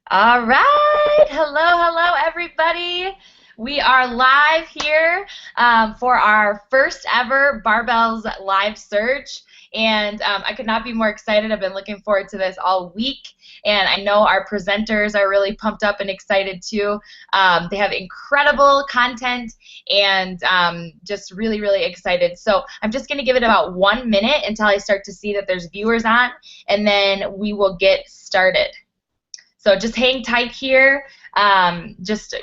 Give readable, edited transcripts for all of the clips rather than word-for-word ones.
All right. Hello, everybody. We are live here for our first ever Barbells Live Search. And I could not be more excited. I've been looking forward to this all week. And I know our presenters are really pumped up and excited too. They have incredible content and just really excited. So I'm just going to give it about 1 minute until I start to see that there's viewers on, and then we will get started. So just hang tight here. Just,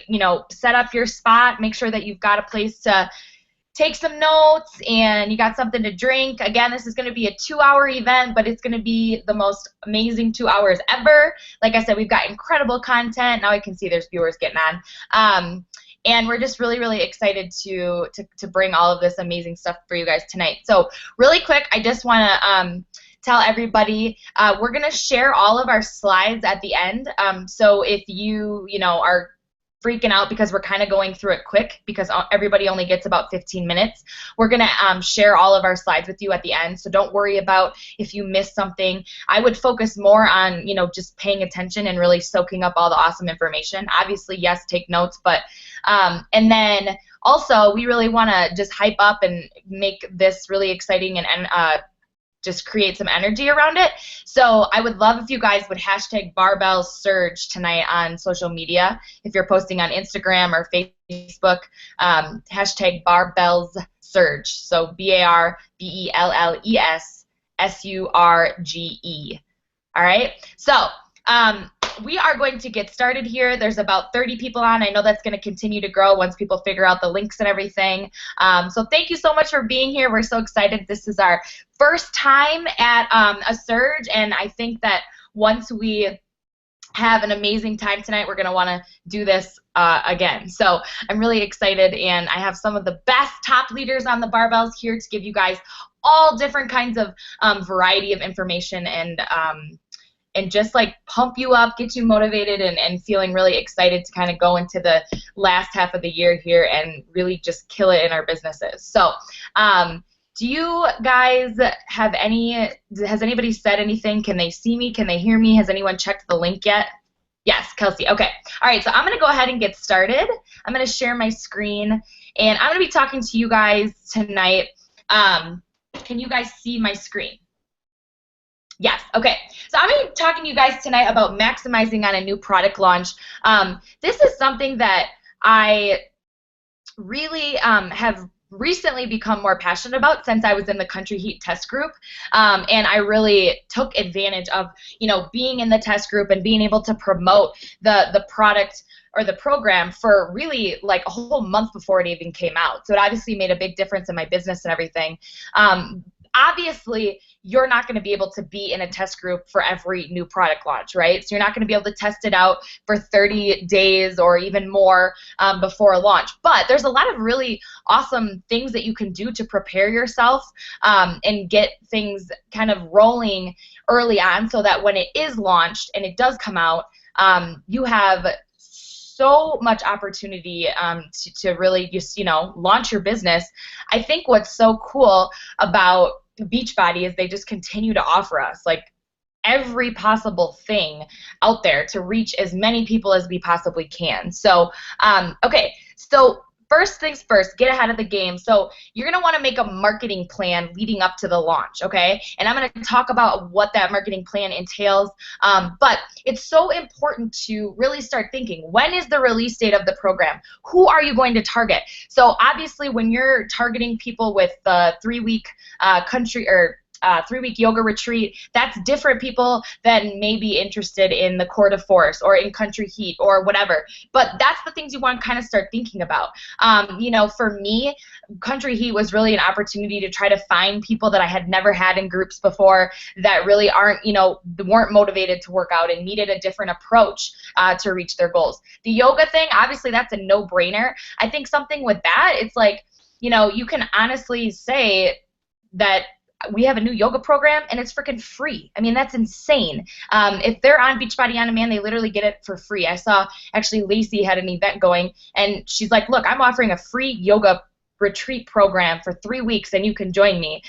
set up your spot. Make sure that you've got a place to take some notes and you got something to drink. Again, this is going to be a 2-hour event, but it's going to be the most amazing 2 hours ever. Like I said, we've got incredible content. Now I can see there's viewers getting on. And we're just really excited to bring all of this amazing stuff for you guys tonight. So really quick, I just want to tell everybody we're going to share all of our slides at the end. So if you are freaking out because we're kind of going through it quick because everybody only gets about 15 minutes, we're going to share all of our slides with you at the end. So don't worry about if you miss something. I would focus more on just paying attention and really soaking up all the awesome information. Obviously, yes, take notes, but and then also we really want to just hype up and make this really exciting and just create some energy around it. So I would love if you guys would hashtag Barbells Surge tonight on social media. If you're posting on Instagram or Facebook, hashtag Barbells Surge. So BARBELLESSURGE. All right. So we are going to get started here. There's about 30 people on. I know that's going to continue to grow once people figure out the links and everything. So thank you so much for being here. We're so excited. This is our first time at a Surge, and I think that once we have an amazing time tonight, we're going to want to do this again. So I'm really excited, and I have some of the best top leaders on the Barbells here to give you guys all different kinds of variety of information and just like pump you up, get you motivated and feeling really excited to kind of go into the last half of the year here and really just kill it in our businesses. So do you guys have has anybody said anything? Can they see me? Can they hear me? Has anyone checked the link yet? Yes, Kelsey. Okay. All right, so I'm going to go ahead and get started. I'm going to share my screen, and I'm going to be talking to you guys tonight. Can you guys see my screen? Yes, okay. So I'm going to be talking to you guys tonight about maximizing on a new product launch. This is something that I really have recently become more passionate about since I was in the Country Heat test group, and I really took advantage of being in the test group and being able to promote the product or the program for really like a whole month before it even came out. So it obviously made a big difference in my business and everything. Obviously, you're not going to be able to be in a test group for every new product launch, right? So you're not going to be able to test it out for 30 days or even more before a launch. But there's a lot of really awesome things that you can do to prepare yourself and get things kind of rolling early on so that when it is launched and it does come out, you have so much opportunity to really just launch your business. I think what's so cool about Beachbody is they just continue to offer us like every possible thing out there to reach as many people as we possibly can. So okay, so first things first, get ahead of the game. So you're going to want to make a marketing plan leading up to the launch, okay? And I'm going to talk about what that marketing plan entails. But it's so important to really start thinking, when is the release date of the program? Who are you going to target? So obviously when you're targeting people with the 3-week country or 3-week yoga retreat, that's different people than may be interested in the Core de Force or in Country Heat or whatever. But that's the things you want to kind of start thinking about. For me, Country Heat was really an opportunity to try to find people that I had never had in groups before that really weren't motivated to work out and needed a different approach to reach their goals. The yoga thing, obviously that's a no-brainer. I think something with that, it's like, you can honestly say that we have a new yoga program and it's freaking free. I mean, that's insane. If they're on Beachbody On Demand, they literally get it for free. I saw actually Lacey had an event going and she's like, look, I'm offering a free yoga retreat program for 3 weeks and you can join me.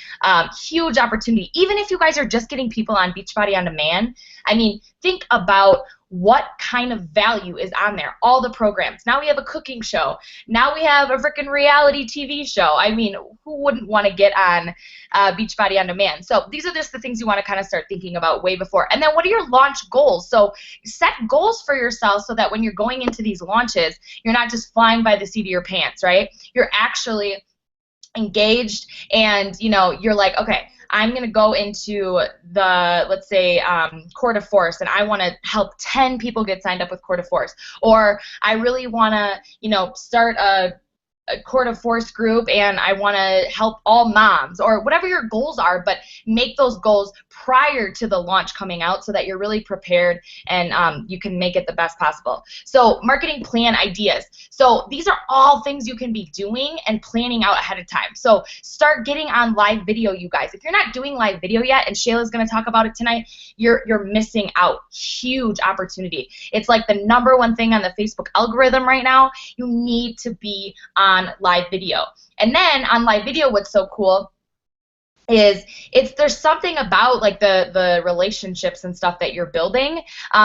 Huge opportunity. Even if you guys are just getting people on Beachbody On Demand, I mean, think about what kind of value is on there. All the programs. Now we have a cooking show. Now we have a freaking reality TV show. I mean, who wouldn't want to get on Beachbody On Demand? So these are just the things you want to kind of start thinking about way before. And then what are your launch goals? So set goals for yourself so that when you're going into these launches, you're not just flying by the seat of your pants, right? You're actually engaged, and you're like, okay, I'm going to go into the, let's say, Core de Force, and I want to help 10 people get signed up with Core de Force. Or I really want to, start a Core de Force group, and I want to help all moms, or whatever your goals are, but make those goals prior to the launch coming out so that you're really prepared and you can make it the best possible. So marketing plan ideas. So these are all things you can be doing and planning out ahead of time. So start getting on live video, you guys. If you're not doing live video yet, and Shayla's going to talk about it tonight, you're missing out. Huge opportunity. It's like the #1 thing on the Facebook algorithm right now. You need to be on live video. And then on live video, what's so cool is there's something about like the relationships and stuff that you're building,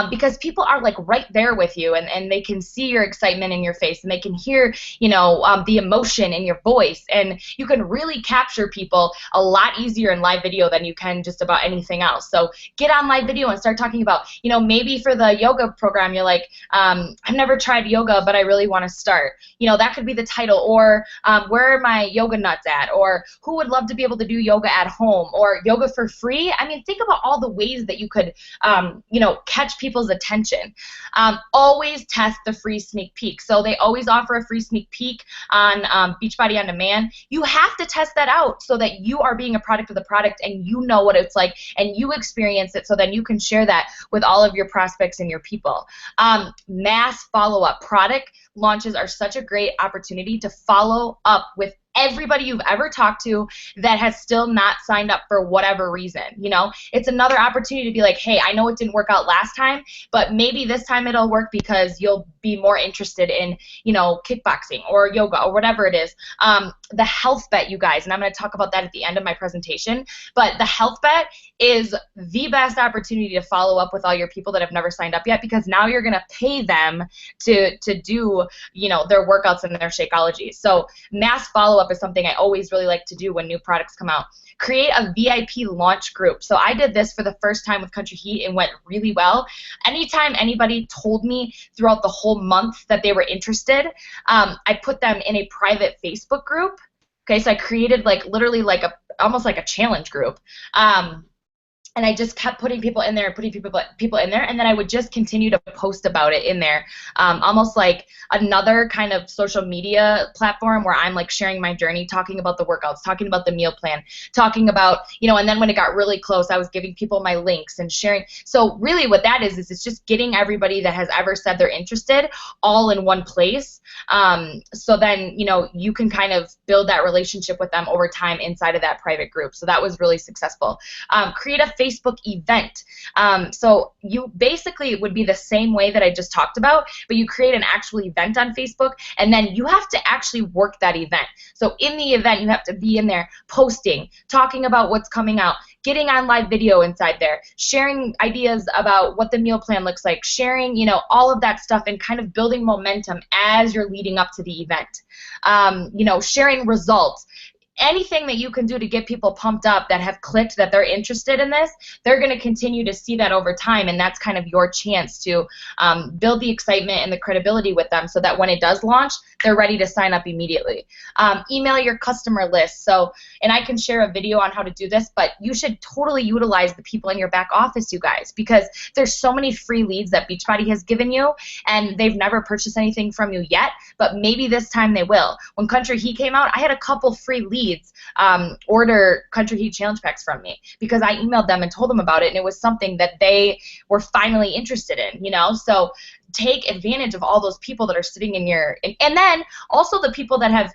because people are like right there with you, and they can see your excitement in your face, and they can hear the emotion in your voice, and you can really capture people a lot easier in live video than you can just about anything else. So get on live video and start talking about, maybe for the yoga program, you're like, I've never tried yoga, but I really want to start. That could be the title. Or where are my yoga nuts at? Or who would love to be able to do yoga at home, or yoga for free? I mean, think about all the ways that you could, catch people's attention. Always test the free sneak peek. So they always offer a free sneak peek on Beachbody On Demand. You have to test that out so that you are being a product of the product, and you know what it's like, and you experience it, so then you can share that with all of your prospects and your people. Mass follow-up. Product launches are such a great opportunity to follow up with everybody you've ever talked to that has still not signed up for whatever reason. It's another opportunity to be like, hey, I know it didn't work out last time, but maybe this time it'll work because you'll be more interested in, kickboxing or yoga or whatever it is. The health bet, you guys, and I'm going to talk about that at the end of my presentation, but the health bet is the best opportunity to follow up with all your people that have never signed up yet, because now you're going to pay them to do, their workouts and their Shakeology. So mass follow-up is something I always really like to do when new products come out. Create a VIP launch group. So I did this for the first time with Country Heat and went really well. Anytime anybody told me throughout the whole month that they were interested, I put them in a private Facebook group. Okay, so I created literally almost like a challenge group. And I just kept putting people in there and putting people in there, and then I would just continue to post about it in there, almost like another kind of social media platform where I'm like sharing my journey, talking about the workouts, talking about the meal plan, talking about, and then when it got really close, I was giving people my links and sharing. So really what that is it's just getting everybody that has ever said they're interested all in one place. So then, you can kind of build that relationship with them over time inside of that private group. So that was really successful. Create a Facebook event. So you basically, it would be the same way that I just talked about, but you create an actual event on Facebook, and then you have to actually work that event. So in the event, you have to be in there posting, talking about what's coming out, getting on live video inside there, sharing ideas about what the meal plan looks like, sharing, all of that stuff, and kind of building momentum as you're leading up to the event. Sharing results. Anything that you can do to get people pumped up that have clicked that they're interested in this, they're going to continue to see that over time, and that's kind of your chance to build the excitement and the credibility with them so that when it does launch, they're ready to sign up immediately. Email your customer list. So, and I can share a video on how to do this, but you should totally utilize the people in your back office, you guys, because there's so many free leads that Beachbody has given you, and they've never purchased anything from you yet, but maybe this time they will. When Country Heat came out, I had a couple free leads order Country Heat challenge packs from me because I emailed them and told them about it, and it was something that they were finally interested in, so take advantage of all those people that are sitting in your, and then also the people that have,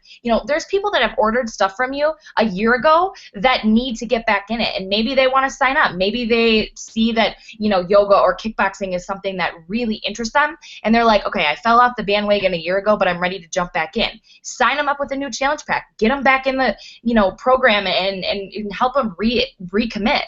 there's people that have ordered stuff from you a year ago that need to get back in it, and maybe they want to sign up. Maybe they see that, yoga or kickboxing is something that really interests them, and they're like, okay, I fell off the bandwagon a year ago, but I'm ready to jump back in. Sign them up with a new challenge pack. Get them back in the, program and help them recommit.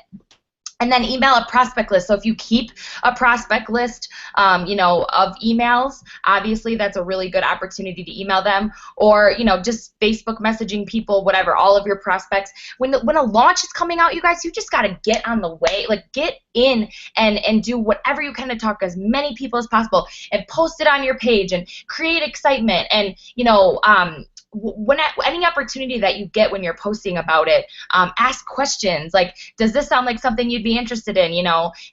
And then email a prospect list. So if you keep a prospect list, of emails, obviously that's a really good opportunity to email them, or just Facebook messaging people, whatever, all of your prospects. When a launch is coming out, you guys, you just got to get on the way, like get in and do whatever you can to talk to as many people as possible, and post it on your page and create excitement, and when any opportunity that you get when you're posting about it, ask questions like, does this sound like something you'd be interested in?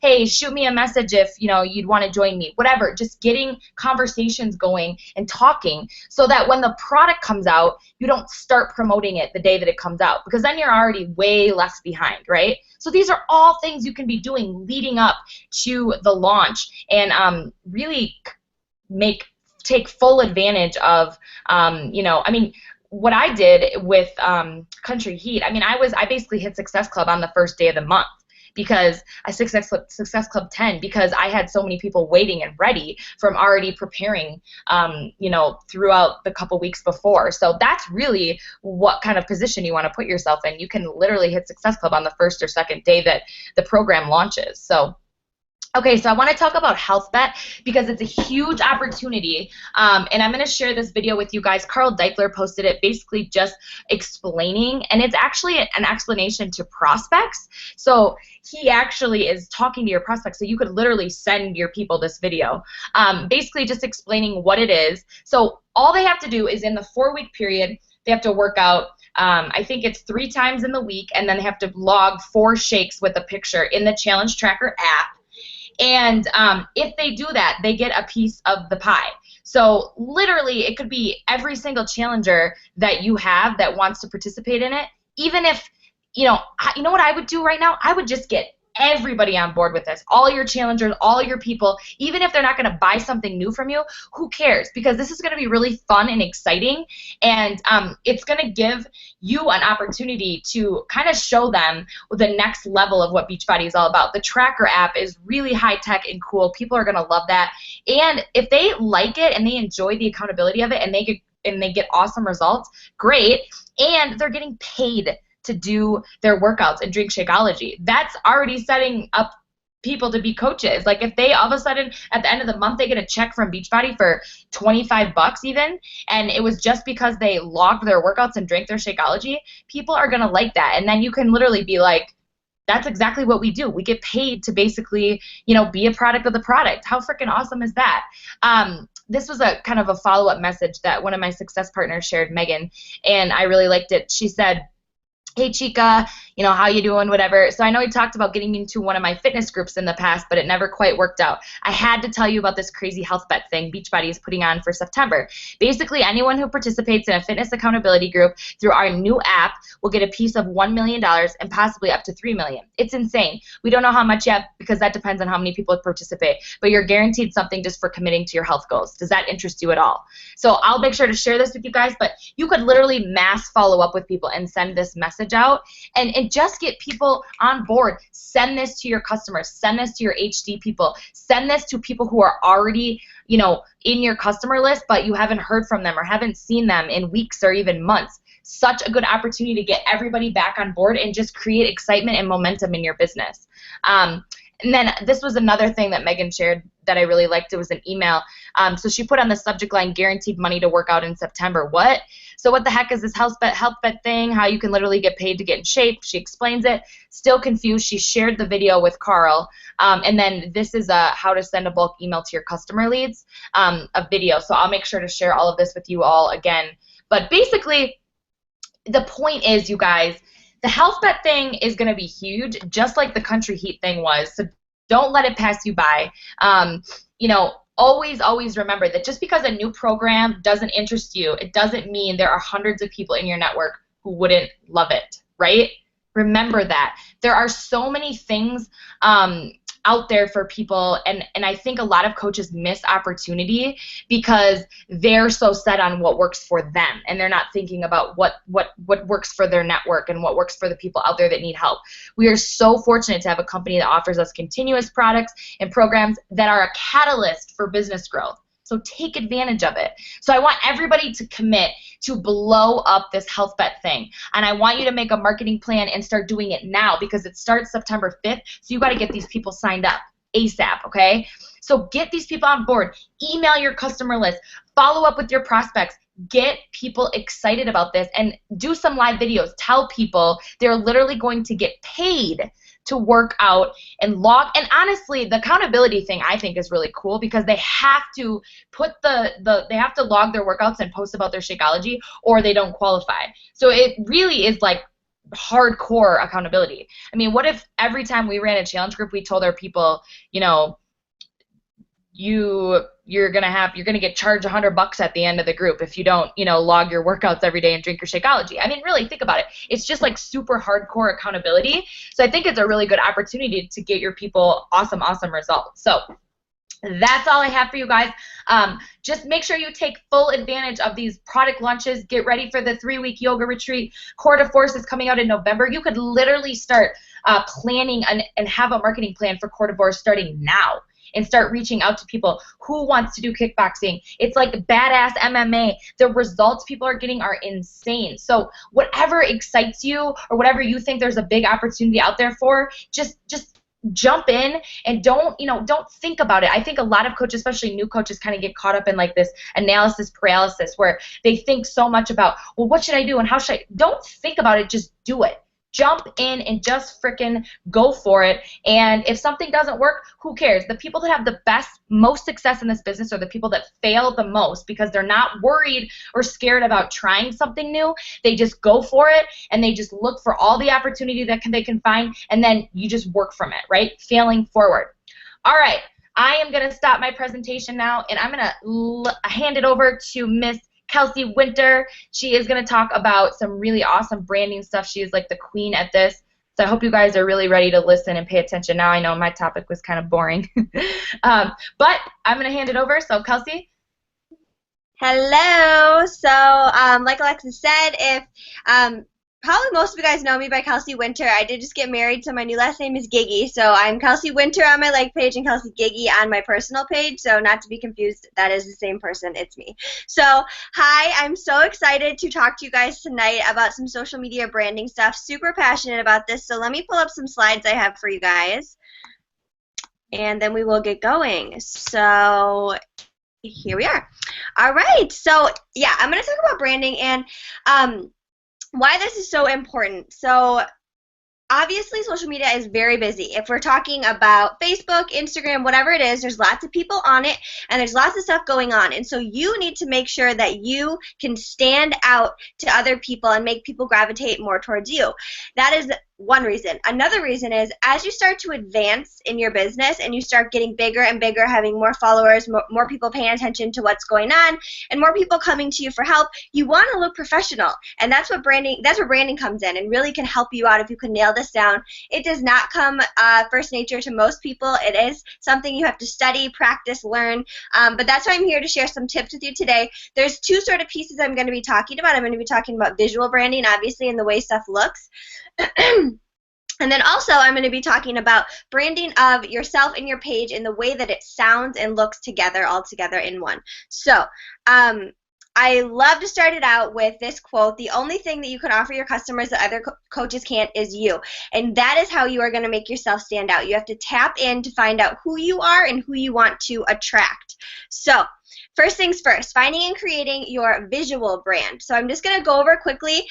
Hey, shoot me a message if you'd want to join me. Whatever, just getting conversations going and talking, so that when the product comes out, you don't start promoting it the day that it comes out, because then you're already way left behind, right? So these are all things you can be doing leading up to the launch, and really take full advantage of, what I did with Country Heat. I basically hit Success Club on the first day of the month, because I Success Club 10, because I had so many people waiting and ready from already preparing, throughout the couple weeks before. So that's really what kind of position you want to put yourself in. You can literally hit Success Club on the first or second day that the program launches. So okay, so I want to talk about HealthBet, because it's a huge opportunity, and I'm going to share this video with you guys. Carl Deichler posted it, basically just explaining, and it's actually an explanation to prospects. So he actually is talking to your prospects, so you could literally send your people this video, basically just explaining what it is. So all they have to do is, in the 4-week period, they have to work out, I think it's 3 times in the week, and then they have to log 4 shakes with a picture in the Challenge Tracker app. And if they do that, they get a piece of the pie. So literally, it could be every single challenger that you have that wants to participate in it. Even if, you know what I would do right now? I would just get everybody on board with this. All your challengers, all your people, even if they're not going to buy something new from you, who cares? Because this is going to be really fun and exciting, and it's going to give you an opportunity to kind of show them the next level of what Beachbody is all about. The Tracker app is really high tech and cool. People are going to love that, and if they like it and they enjoy the accountability of it, and they get awesome results, great, and they're getting paid to do their workouts and drink Shakeology. That's already setting up people to be coaches. Like, if they all of a sudden at the end of the month they get a check from Beachbody for $25 even, and it was just because they logged their workouts and drank their Shakeology, people are gonna like that. And then you can literally be like, that's exactly what we do. We get paid to basically, be a product of the product. How freaking awesome is that? This was a kind of a follow-up message that one of my success partners shared, Megan, and I really liked it. She said, hey Chica, how you doing, whatever. So I know you talked about getting into one of my fitness groups in the past, but it never quite worked out. I had to tell you about this crazy HealthBet thing Beachbody is putting on for September. Basically, anyone who participates in a fitness accountability group through our new app will get a piece of $1 million and possibly up to $3 million. It's insane. We don't know how much yet, because that depends on how many people participate, but you're guaranteed something just for committing to your health goals. Does that interest you at all? So I'll make sure to share this with you guys, but you could literally mass follow up with people and send this message out, and just get people on board. Send this to your customers. Send this to your HD people. Send this to people who are already, in your customer list, but you haven't heard from them or haven't seen them in weeks or even months. Such a good opportunity to get everybody back on board and just create excitement and momentum in your business. And then this was another thing that Megan shared that I really liked. It was an email. So she put on the subject line, guaranteed money to work out in September. What? So what the heck is this HealthBet thing? How you can literally get paid to get in shape? She explains it. Still confused. She shared the video with Carl. And then this is how to send a bulk email to your customer leads, a video. So I'll make sure to share all of this with you all again. But basically, the point is, you guys, the HealthBet thing is going to be huge, just like the Country Heat thing was. So don't let it pass you by. Always remember that just because a new program doesn't interest you, it doesn't mean there are hundreds of people in your network who wouldn't love it, right? Remember that. There are so many things out there for people, and I think a lot of coaches miss opportunity because they're so set on what works for them, and they're not thinking about what works for their network and what works for the people out there that need help. We are so fortunate to have a company that offers us continuous products and programs that are a catalyst for business growth. So take advantage of it. So I want everybody to commit to blow up this Health Bet thing. And I want you to make a marketing plan and start doing it now, because it starts September 5th. So you got to get these people signed up ASAP, okay? So get these people on board. Email your customer list. Follow up with your prospects. Get people excited about this and do some live videos. Tell people they're literally going to get paid to work out and log. And honestly, the accountability thing I think is really cool, because they have to put they have to log their workouts and post about their Shakeology, or they don't qualify. So it really is like hardcore accountability. I mean, what if every time we ran a challenge group, we told our people, you know, you're gonna get charged $100 at the end of the group if you don't, you know, log your workouts every day and drink your Shakeology. I mean, really think about it. It's just like super hardcore accountability. So I think it's a really good opportunity to get your people awesome results. So that's all I have for you guys. Just make sure you take full advantage of these product launches. Get ready for the 3-week yoga retreat. Core de Force is coming out in November. You could literally start planning and have a marketing plan for Core de Force starting now, and start reaching out to people who wants to do kickboxing. It's like badass MMA. The results people are getting are insane. So whatever excites you, or whatever you think there's a big opportunity out there for, just jump in and don't think about it. I think a lot of coaches, especially new coaches, kind of get caught up in like this analysis paralysis, where they think so much about, well, what should I do and how should I? Don't think about it, just do it. Jump in and just frickin' go for it. And if something doesn't work, who cares? The people that have the most success in this business are the people that fail the most, because they're not worried or scared about trying something new. They just go for it, and they just look for all the opportunity that they can find, and then you just work from it, right? Failing forward. All right, I am going to stop my presentation now, and I'm going to hand it over to Miss Kelsey Winter. She is going to talk about some really awesome branding stuff. She is like the queen at this. So I hope you guys are really ready to listen and pay attention. Now I know my topic was kind of boring. But I'm going to hand it over. So Kelsey. Hello. So like Alexis said, if probably most of you guys know me by Kelsey Winter. I did just get married, so my new last name is Giggy. So I'm Kelsey Winter on my like page and Kelsey Giggy on my personal page. So not to be confused, that is the same person. It's me. So hi, I'm so excited to talk to you guys tonight about some social media branding stuff. Super passionate about this. So let me pull up some slides I have for you guys, and then we will get going. So here we are. All right. So yeah, I'm going to talk about branding and why this is so important. So obviously social media is very busy. If we're talking about Facebook, Instagram, whatever it is, there's lots of people on it, and there's lots of stuff going on. And so you need to make sure that you can stand out to other people and make people gravitate more towards you. That is one reason. Another reason is as you start to advance in your business and you start getting bigger and bigger, having more followers, more people paying attention to what's going on, and more people coming to you for help, you want to look professional. And that's where branding comes in and really can help you out if you can nail this down. It does not come first nature to most people. It is something you have to study, practice, learn. But that's why I'm here to share some tips with you today. There's two sort of pieces I'm going to be talking about. I'm going to be talking about visual branding, obviously, and the way stuff looks. And then also I'm going to be talking about branding of yourself and your page in the way that it sounds and looks together, all together in one. So I love to start it out with this quote: the only thing that you can offer your customers that other coaches can't is you. And that is how you are going to make yourself stand out. You have to tap in to find out who you are and who you want to attract. So first things first, finding and creating your visual brand. So I'm just going to go over quickly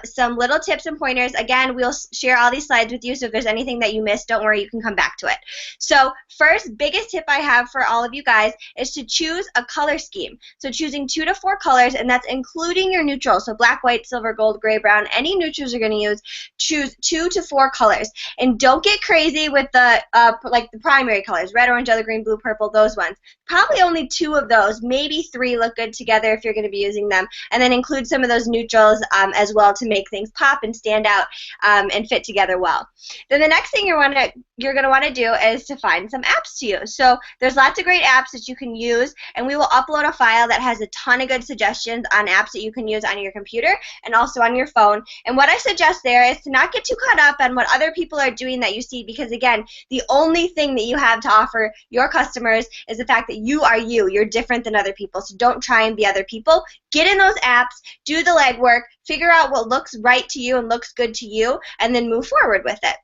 some little tips and pointers. Again, we'll share all these slides with you, so if there's anything that you missed, don't worry, you can come back to it. So first, biggest tip I have for all of you guys is to choose a color scheme. So choosing 2 to 4 colors, and that's including your neutrals. So black, white, silver, gold, gray, brown, any neutrals you're going to use, choose 2 to 4 colors. And don't get crazy with the like the primary colors, red, orange, yellow, green, blue, purple, those ones. Probably only 2 of those, maybe 3 look good together if you're going to be using them, and then include some of those neutrals as well to make things pop and stand out and fit together well. Then the next thing you're going to want to do is to find some apps to use. So there's lots of great apps that you can use, and we will upload a file that has a ton of good suggestions on apps that you can use on your computer and also on your phone. And what I suggest there is to not get too caught up on what other people are doing that you see, because again, the only thing that you have to offer your customers is the fact that you are you. You're different different than other people, so don't try and be other people. Get in those apps, do the legwork, figure out what looks right to you and looks good to you, and then move forward with it.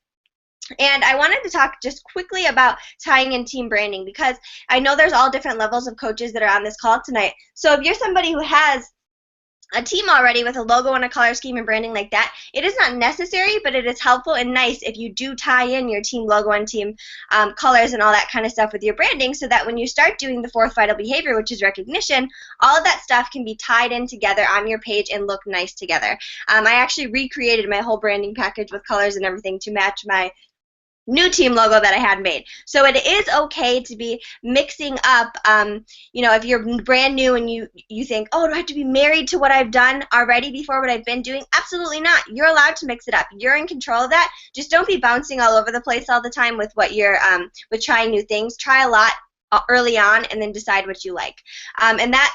And I wanted to talk just quickly about tying in team branding, because I know there's all different levels of coaches that are on this call tonight. So if you're somebody who has a team already with a logo and a color scheme and branding like that, it is not necessary, but it is helpful and nice if you do tie in your team logo and team colors and all that kind of stuff with your branding, so that when you start doing the fourth vital behavior, which is recognition, all of that stuff can be tied in together on your page and look nice together. I actually recreated my whole branding package with colors and everything to match my new team logo that I had made. So it is okay to be mixing up, if you're brand new and you think, oh, do I have to be married to what I've done already before what I've been doing? Absolutely not. You're allowed to mix it up. You're in control of that. Just don't be bouncing all over the place all the time with what you're, with trying new things. Try a lot early on and then decide what you like. And that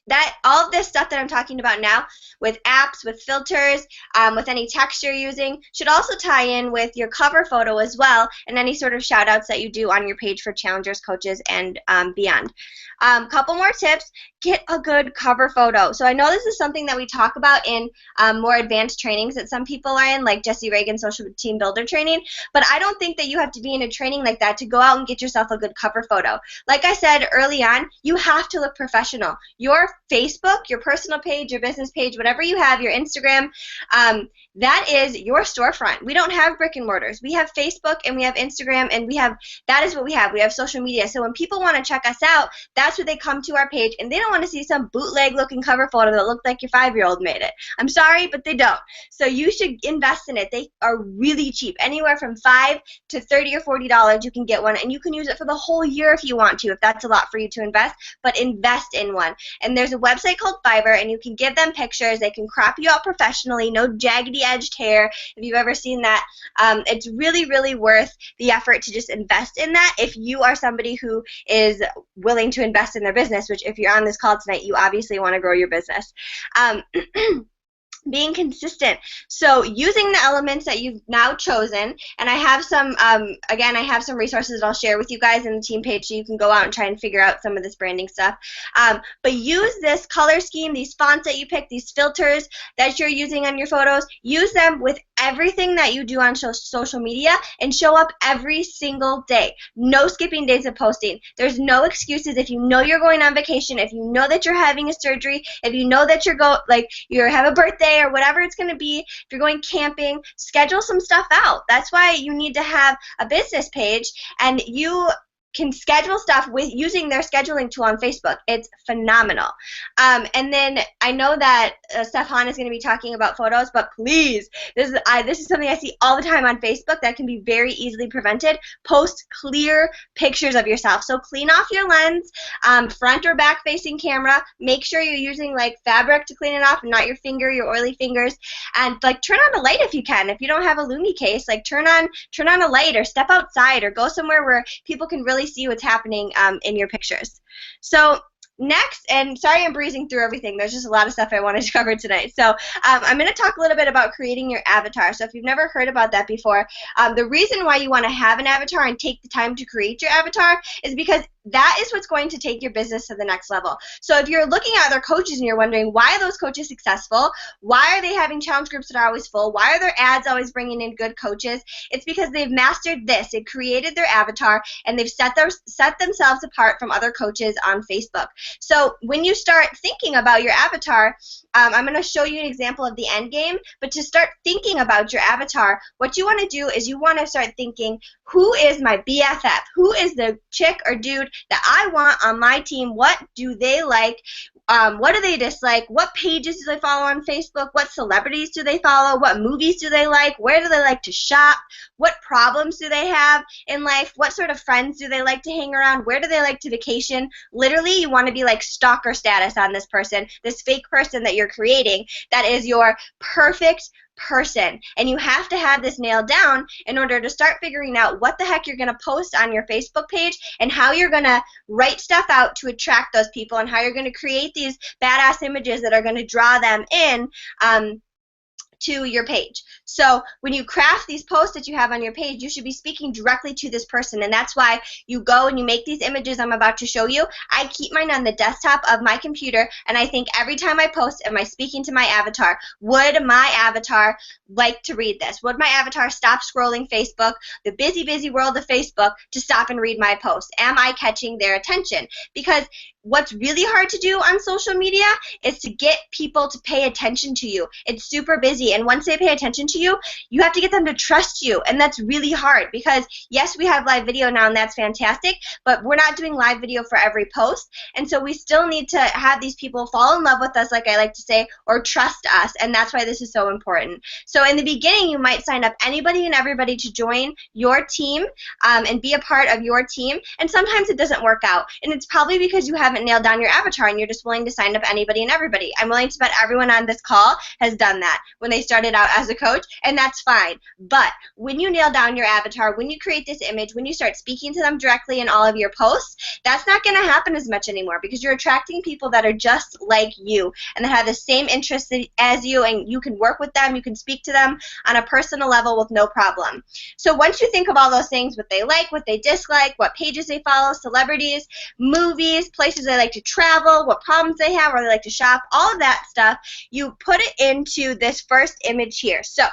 that all of this stuff that I'm talking about now with apps, with filters, with any text you're using should also tie in with your cover photo as well, and any sort of shout outs that you do on your page for challengers, coaches, and beyond. Couple more tips. Get a good cover photo. So I know this is something that we talk about in more advanced trainings that some people are in, like Jesse Reagan Social Team Builder training, but I don't think that you have to be in a training like that to go out and get yourself a good cover photo. Like I said early on, you have to look professional. Your Facebook, your personal page, your business page, whatever you have, your Instagram, that is your storefront. We don't have brick and mortars. We have Facebook and we have Instagram, and that is what we have. We have social media. So when people want to check us out, that's when they come to our page, and they don't want to see some bootleg looking cover photo that looked like your 5-year-old made it. I'm sorry, but they don't. So you should invest in it. They are really cheap. Anywhere from $5 to $30 or $40 you can get one, and you can use it for the whole year if you want to, if that's a lot for you to invest, but invest in one. And there's a website called Fiverr, and you can give them pictures. They can crop you out professionally, no jaggedy edged hair, if you've ever seen that. It's really, really worth the effort to just invest in that if you are somebody who is willing to invest in their business, which if you're on this call tonight, you obviously want to grow your business. Being consistent. So using the elements that you've now chosen, and I have some, again, I have some resources that I'll share with you guys in the team page, so you can go out and try and figure out some of this branding stuff. But use this color scheme, these fonts that you pick, these filters that you're using on your photos, use them with everything that you do on social media, and show up every single day. No skipping days of posting. There's no excuses. If you know you're going on vacation, if you know that you're having a surgery, if you know that you have a birthday or whatever it's going to be, if you're going camping, schedule some stuff out. That's why you need to have a business page, and you can schedule stuff with using their scheduling tool on Facebook. It's phenomenal. And then I know that Stefan is going to be talking about photos, but please, this is something I see all the time on Facebook that can be very easily prevented. Post clear pictures of yourself. So clean off your lens, front or back facing camera. Make sure you're using like fabric to clean it off, not your finger, your oily fingers. And like turn on a light if you can. If you don't have a Lumi case, like turn on a light, or step outside, or go somewhere where people can really see what's happening in your pictures. So next, and sorry I'm breezing through everything, there's just a lot of stuff I wanted to cover tonight. So I'm going to talk a little bit about creating your avatar. So if you've never heard about that before, the reason why you want to have an avatar and take the time to create your avatar is because that is what's going to take your business to the next level. So if you're looking at other coaches and you're wondering, why are those coaches successful? Why are they having challenge groups that are always full? Why are their ads always bringing in good coaches? It's because they've mastered this. They've created their avatar, and they've set themselves apart from other coaches on Facebook. So when you start thinking about your avatar, I'm going to show you an example of the end game, but to start thinking about your avatar, what you want to do is you want to start thinking, who is my BFF? Who is the chick or dude that I want on my team? What do they like? What do they dislike? What pages do they follow on Facebook? What celebrities do they follow? What movies do they like? Where do they like to shop? What problems do they have in life? What sort of friends do they like to hang around? Where do they like to vacation? Literally, you want to be like stalker status on this person, this fake person that you're creating that is your perfect person. And you have to have this nailed down in order to start figuring out what the heck you're going to post on your Facebook page, and how you're going to write stuff out to attract those people, and how you're going to create these badass images that are going to draw them in to your page. So when you craft these posts that you have on your page, you should be speaking directly to this person, and that's why you go and you make these images I'm about to show you. I keep mine on the desktop of my computer, and I think every time I post, am I speaking to my avatar? Would my avatar like to read this? Would my avatar stop scrolling Facebook, the busy, busy world of Facebook, to stop and read my post? Am I catching their attention? Because what's really hard to do on social media is to get people to pay attention to you. It's super busy, and once they pay attention to you, you have to get them to trust you, and that's really hard because, yes, we have live video now, and that's fantastic, but we're not doing live video for every post, and so we still need to have these people fall in love with us, like I like to say, or trust us, and that's why this is so important. So in the beginning, you might sign up anybody and everybody to join your team and be a part of your team, and sometimes it doesn't work out, and it's probably because you haven't nailed down your avatar and you're just willing to sign up anybody and everybody. I'm willing to bet everyone on this call has done that when they started out as a coach, and that's fine. But when you nail down your avatar, when you create this image, when you start speaking to them directly in all of your posts, that's not going to happen as much anymore because you're attracting people that are just like you and that have the same interests as you, and you can work with them, you can speak to them on a personal level with no problem. So once you think of all those things, what they like, what they dislike, what pages they follow, celebrities, movies, places they like to travel, what problems they have, where they like to shop, all of that stuff, you put it into this first image here. So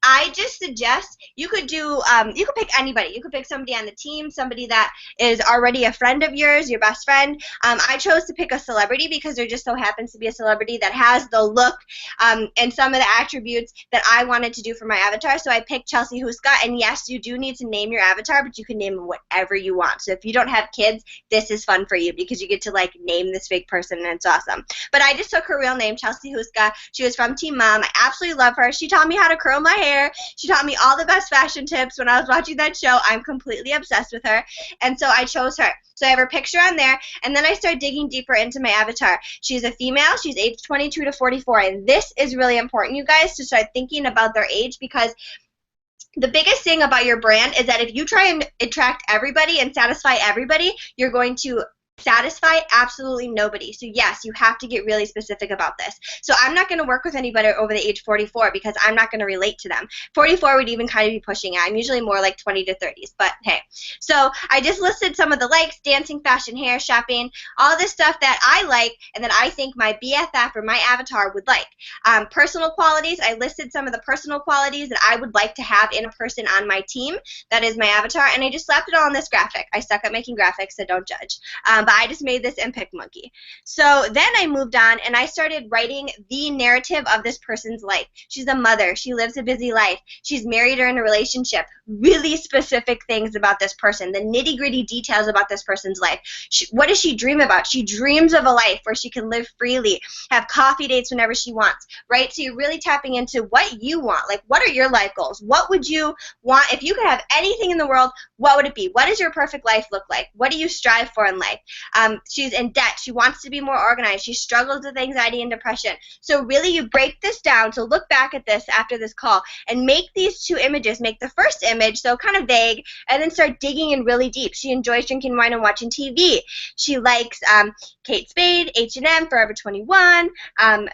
I just suggest you could do, you could pick anybody. You could pick somebody on the team, somebody that is already a friend of yours, your best friend. I chose to pick a celebrity because there just so happens to be a celebrity that has the look and some of the attributes that I wanted to do for my avatar. So I picked Chelsea Houska, and yes, you do need to name your avatar, but you can name whatever you want. So if you don't have kids, this is fun for you because you get to like name this fake person, and it's awesome. But I just took her real name, Chelsea Houska. She was from Team Mom. I absolutely love her. She taught me how to curl my hair. She taught me all the best fashion tips when I was watching that show. I'm completely obsessed with her, and so I chose her. So I have her picture on there, and then I start digging deeper into my avatar. She's a female. She's age 22 to 44, and this is really important, you guys, to start thinking about their age because the biggest thing about your brand is that if you try and attract everybody and satisfy everybody, you're going to satisfy absolutely nobody. So yes, you have to get really specific about this. So I'm not going to work with anybody over the age 44 because I'm not going to relate to them. 44 would even kind of be pushing it. I'm usually more like 20 to 30s, but hey. So I just listed some of the likes: dancing, fashion, hair, shopping, all this stuff that I like and that I think my BFF or my avatar would like. Personal qualities, I listed some of the personal qualities that I would like to have in a person on my team. That is my avatar, and I just slapped it all on this graphic. I suck at making graphics, so don't judge. But I just made this MPic monkey. So then I moved on and I started writing the narrative of this person's life. She's a mother. She lives a busy life. She's married or in a relationship. Really specific things about this person. The nitty-gritty details about this person's life. What does she dream about? She dreams of a life where she can live freely, have coffee dates whenever she wants, right? So you're really tapping into what you want. Like, what are your life goals? What would you want? If you could have anything in the world, what would it be? What does your perfect life look like? What do you strive for in life? She's in debt. She wants to be more organized. She struggles with anxiety and depression. So really you break this down. So look back at this after this call and make these two images. Make the first image, so kind of vague, and then start digging in really deep. She enjoys drinking wine and watching TV. She likes Kate Spade, H&M, Forever 21,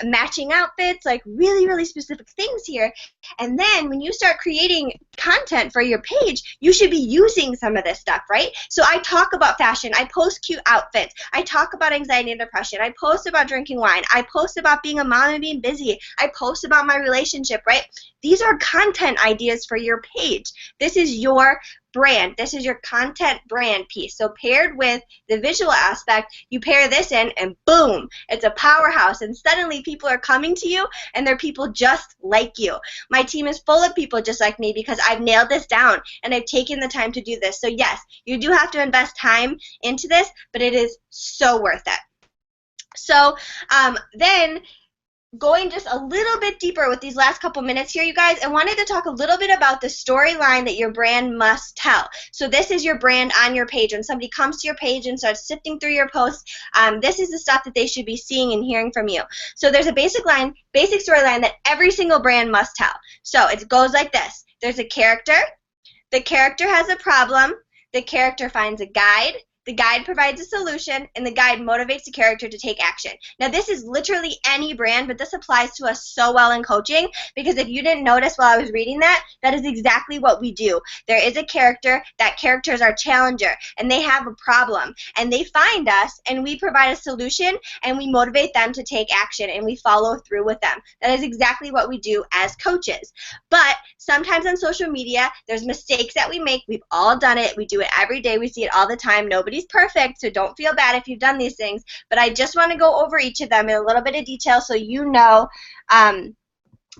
matching outfits, like really, really specific things here. And then when you start creating content for your page, you should be using some of this stuff, right? So I talk about fashion. I post cute outfits. I talk about anxiety and depression. I post about drinking wine. I post about being a mom and being busy. I post about my relationship, right? These are content ideas for your page. This is your brand. This is your content brand piece. So paired with the visual aspect, you pair this in and boom, it's a powerhouse, and suddenly people are coming to you and they're people just like you. My team is full of people just like me because I've nailed this down and I've taken the time to do this. So yes, you do have to invest time into this, but it is so worth it. So then going just a little bit deeper with these last couple minutes here, you guys, I wanted to talk a little bit about the storyline that your brand must tell. So this is your brand on your page. When somebody comes to your page and starts sifting through your posts, this is the stuff that they should be seeing and hearing from you. So there's a basic storyline that every single brand must tell. So it goes like this. There's a character. The character has a problem. The character finds a guide. the guide provides a solution, and the guide motivates the character to take action. Now, this is literally any brand, but this applies to us so well in coaching, because if you didn't notice while I was reading that, that is exactly what we do. There is a character, that character is our challenger, and they have a problem, and they find us, and we provide a solution, and we motivate them to take action, and we follow through with them. That is exactly what we do as coaches. But sometimes on social media, there's mistakes that we make. We've all done it. We do it every day. We see it all the time. Nobody's perfect, so don't feel bad if you've done these things. But I just want to go over each of them in a little bit of detail so you know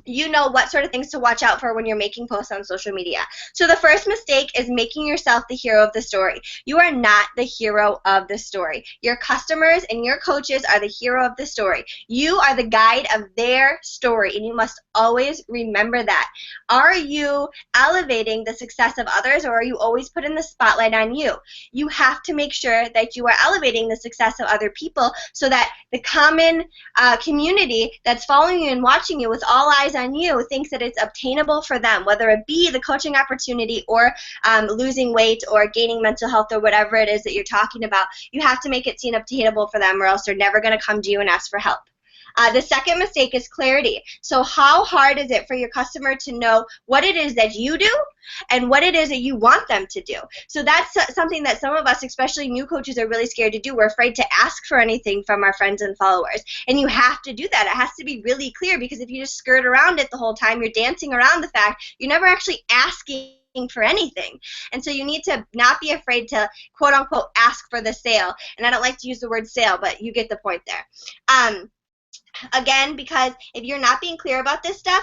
what sort of things to watch out for when you're making posts on social media. So the first mistake is making yourself the hero of the story. You are not the hero of the story. Your customers and your coaches are the hero of the story. You are the guide of their story, and you must always remember that. Are you elevating the success of others, or are you always putting the spotlight on you? You have to make sure that you are elevating the success of other people so that the common community that's following you and watching you with all eyes on you thinks that it's obtainable for them, whether it be the coaching opportunity or losing weight or gaining mental health or whatever it is that you're talking about. You have to make it seem obtainable for them, or else they're never going to come to you and ask for help. The second mistake is clarity. So how hard is it for your customer to know what it is that you do and what it is that you want them to do? So that's something that some of us, especially new coaches, are really scared to do. We're afraid to ask for anything from our friends and followers. And you have to do that. It has to be really clear, because if you just skirt around it the whole time, you're dancing around the fact you're never actually asking for anything. And so you need to not be afraid to quote unquote ask for the sale. And I don't like to use the word sale, but you get the point there. Again, because if you're not being clear about this stuff,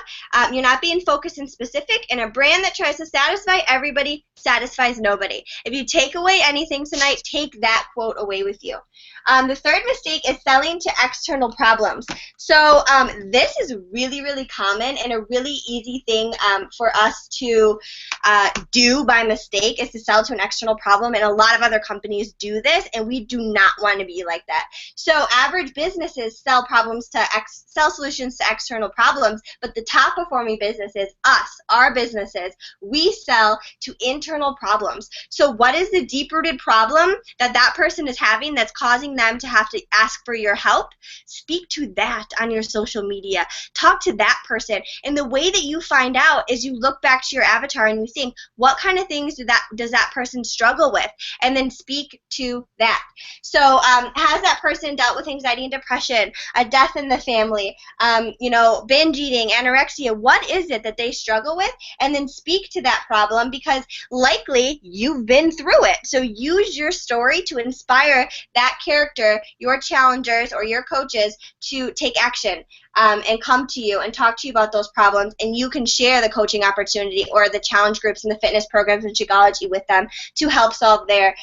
you're not being focused and specific, and a brand that tries to satisfy everybody satisfies nobody. If you take away anything tonight, take that quote away with you. The third mistake is selling to external problems. So this is really, really common, and a really easy thing for us to do by mistake is to sell to an external problem, and a lot of other companies do this, and we do not want to be like that. So average businesses sell solutions to external problems, but the top performing businesses, our businesses, we sell to internal problems. So what is the deep-rooted problem that that person is having that's causing them to have to ask for your help? Speak to that on your social media. Talk to that person. And the way that you find out is you look back to your avatar and you think, what kind of things does that person struggle with? And then speak to that. So has that person dealt with anxiety and depression, a death in the family, binge eating, anorexia? What is it that they struggle with? And then speak to that problem, because likely you've been through it. So use your story to inspire that character, your challengers or your coaches, to take action and come to you and talk to you about those problems, and you can share the coaching opportunity or the challenge groups and the fitness programs and Shakeology with them to help solve their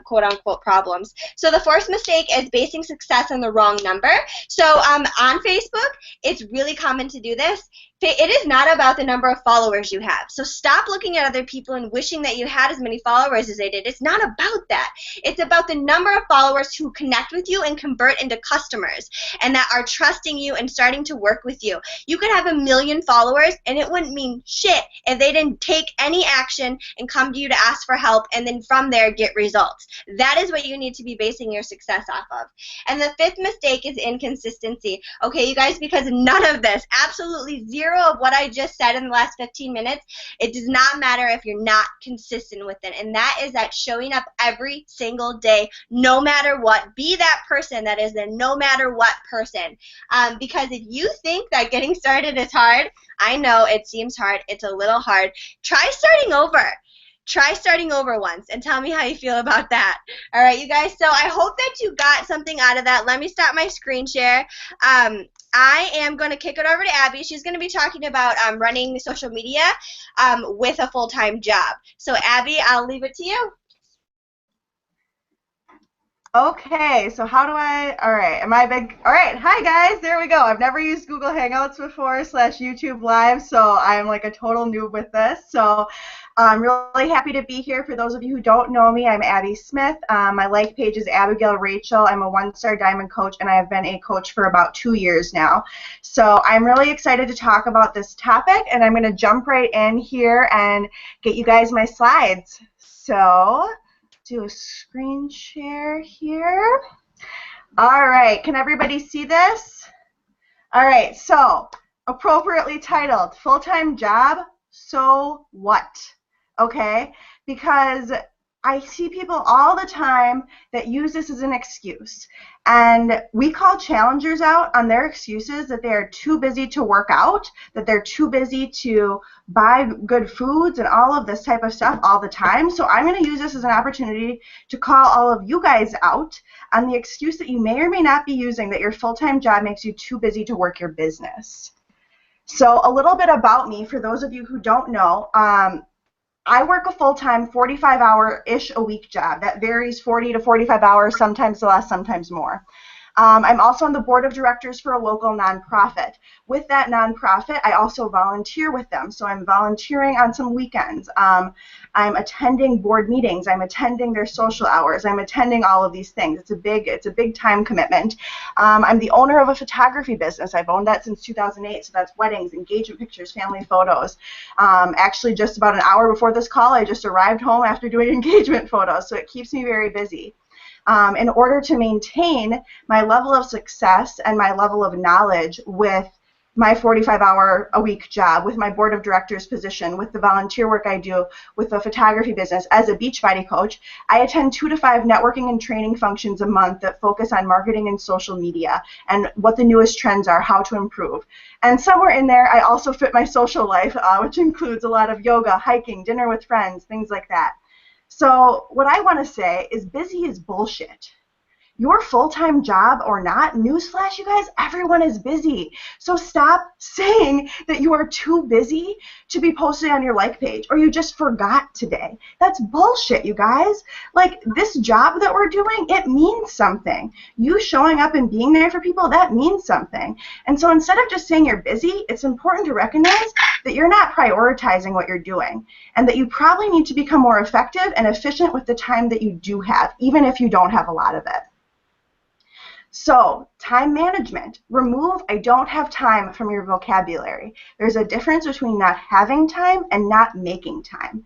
quote-unquote problems. So the fourth mistake is basing success on the wrong number. So on Facebook, it's really common to do this. It is not about the number of followers you have. So stop looking at other people and wishing that you had as many followers as they did. It's not about that. It's about the number of followers who connect with you and convert into customers, and that are trusting you and starting to work with you. You could have 1 million followers, and it wouldn't mean shit if they didn't take any action and come to you to ask for help, and then from there get results. That is what you need to be basing your success off of. And the fifth mistake is inconsistency. Okay, you guys, because none of this, absolutely zero of what I just said in the last 15 minutes, it does not matter if you're not consistent with it. And that is that showing up every single day, no matter what. Be that person that is the no matter what person. Because if you think that getting started is hard, I know it seems hard, it's a little hard. Try starting over. Try starting over once and tell me how you feel about that. All right, you guys, so I hope that you got something out of that. Let me stop my screen share. I am going to kick it over to Abby. She's going to be talking about running social media with a full-time job. So, Abby, I'll leave it to you. Okay, so how do I, all right, all right, hi guys, there we go. I've never used Google Hangouts before / YouTube Live, so I'm like a total noob with this. So I'm really happy to be here. For those of you who don't know me, I'm Abby Smith. My like page is Abigail Rachel. I'm a 1-star diamond coach, and I have been a coach for about 2 years now. So I'm really excited to talk about this topic, and I'm going to jump right in here and get you guys my slides. So do a screen share here. All right, can everybody see this? All right, so appropriately titled, full-time job, so what? Okay, because I see people all the time that use this as an excuse. And we call challengers out on their excuses that they are too busy to work out, that they're too busy to buy good foods and all of this type of stuff all the time. So I'm going to use this as an opportunity to call all of you guys out on the excuse that you may or may not be using that your full-time job makes you too busy to work your business. So a little bit about me, for those of you who don't know, I work a full-time 45-hour-ish a week job. That varies 40 to 45 hours, sometimes less, sometimes more. I'm also on the board of directors for a local nonprofit. With that nonprofit, I also volunteer with them. So I'm volunteering on some weekends. I'm attending board meetings. I'm attending their social hours. I'm attending all of these things. It's a big time commitment. I'm the owner of a photography business. I've owned that since 2008. So that's weddings, engagement pictures, family photos. Actually, just about an hour before this call, I just arrived home after doing engagement photos. So it keeps me very busy. In order to maintain my level of success and my level of knowledge with my 45-hour-a-week job, with my board of directors position, with the volunteer work I do, with the photography business, as a Beachbody coach, I attend 2 to 5 networking and training functions a month that focus on marketing and social media and what the newest trends are, how to improve. And somewhere in there, I also fit my social life, which includes a lot of yoga, hiking, dinner with friends, things like that. So what I want to say is busy is bullshit. Your full-time job or not, newsflash, you guys, everyone is busy. So stop saying that you are too busy to be posted on your like page or you just forgot today. That's bullshit, you guys. Like, this job that we're doing, it means something. You showing up and being there for people, that means something. And so instead of just saying you're busy, it's important to recognize that you're not prioritizing what you're doing and that you probably need to become more effective and efficient with the time that you do have, even if you don't have a lot of it. So, time management. Remove I don't have time from your vocabulary. There's a difference between not having time and not making time.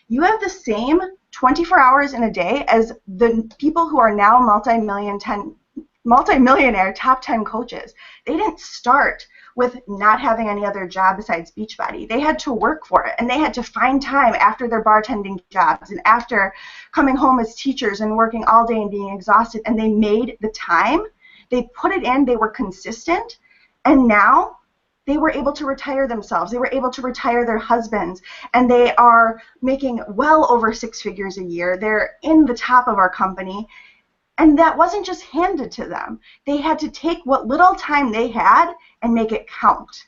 You have the same 24 hours in a day as the people who are now multi-millionaire top 10 coaches. They didn't start with not having any other job besides Beachbody. They had to work for it, and they had to find time after their bartending jobs and after coming home as teachers and working all day and being exhausted, and they made the time. They put it in, they were consistent, and now they were able to retire themselves. They were able to retire their husbands, and they are making well over 6 figures a year. They're in the top of our company, and that wasn't just handed to them. They had to take what little time they had and make it count.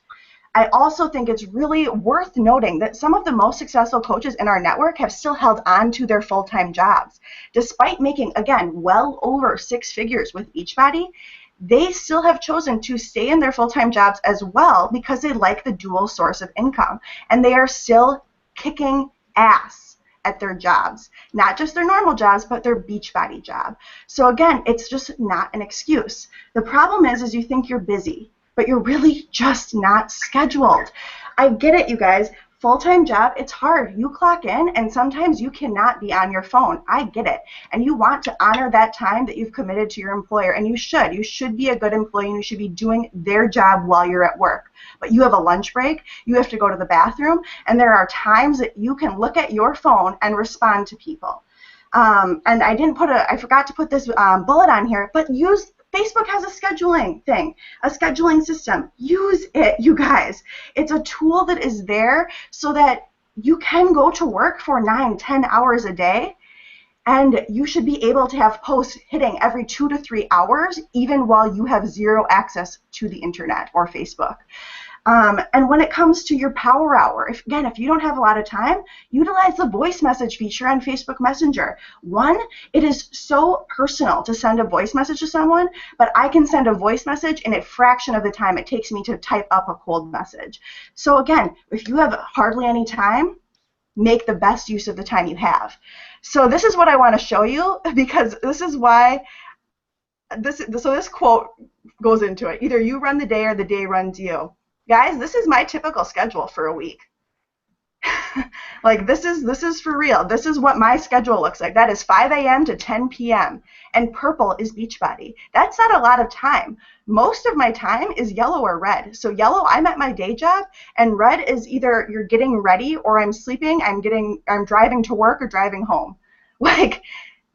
I also think it's really worth noting that some of the most successful coaches in our network have still held on to their full-time jobs. Despite making, again, well over 6 figures with Beachbody, they still have chosen to stay in their full-time jobs as well because they like the dual source of income. And they are still kicking ass at their jobs. Not just their normal jobs, but their Beachbody job. So again, it's just not an excuse. The problem is you think you're busy, but you're really just not scheduled. I get it, you guys. Full-time job, it's hard. You clock in, and sometimes you cannot be on your phone. I get it. And you want to honor that time that you've committed to your employer, and you should. You should be a good employee, and you should be doing their job while you're at work. But you have a lunch break, you have to go to the bathroom, and there are times that you can look at your phone and respond to people. And I forgot to put this bullet on here, but Facebook has a scheduling thing, a scheduling system. Use it, you guys. It's a tool that is there so that you can go to work for 9, 10 hours a day, and you should be able to have posts hitting every 2 to 3 hours, even while you have zero access to the internet or Facebook. And when it comes to your power hour, if you don't have a lot of time, utilize the voice message feature on Facebook Messenger. One, it is so personal to send a voice message to someone, but I can send a voice message in a fraction of the time it takes me to type up a cold message. So again, if you have hardly any time, make the best use of the time you have. So this is what I want to show you, because this is why this quote goes into it. Either you run the day or the day runs you. Guys, this is my typical schedule for a week. Like this is for real. This is what my schedule looks like. That is 5 a.m. to 10 p.m. And purple is Beachbody. That's not a lot of time. Most of my time is yellow or red. So yellow, I'm at my day job, and red is either you're getting ready or I'm sleeping, I'm driving to work or driving home. Like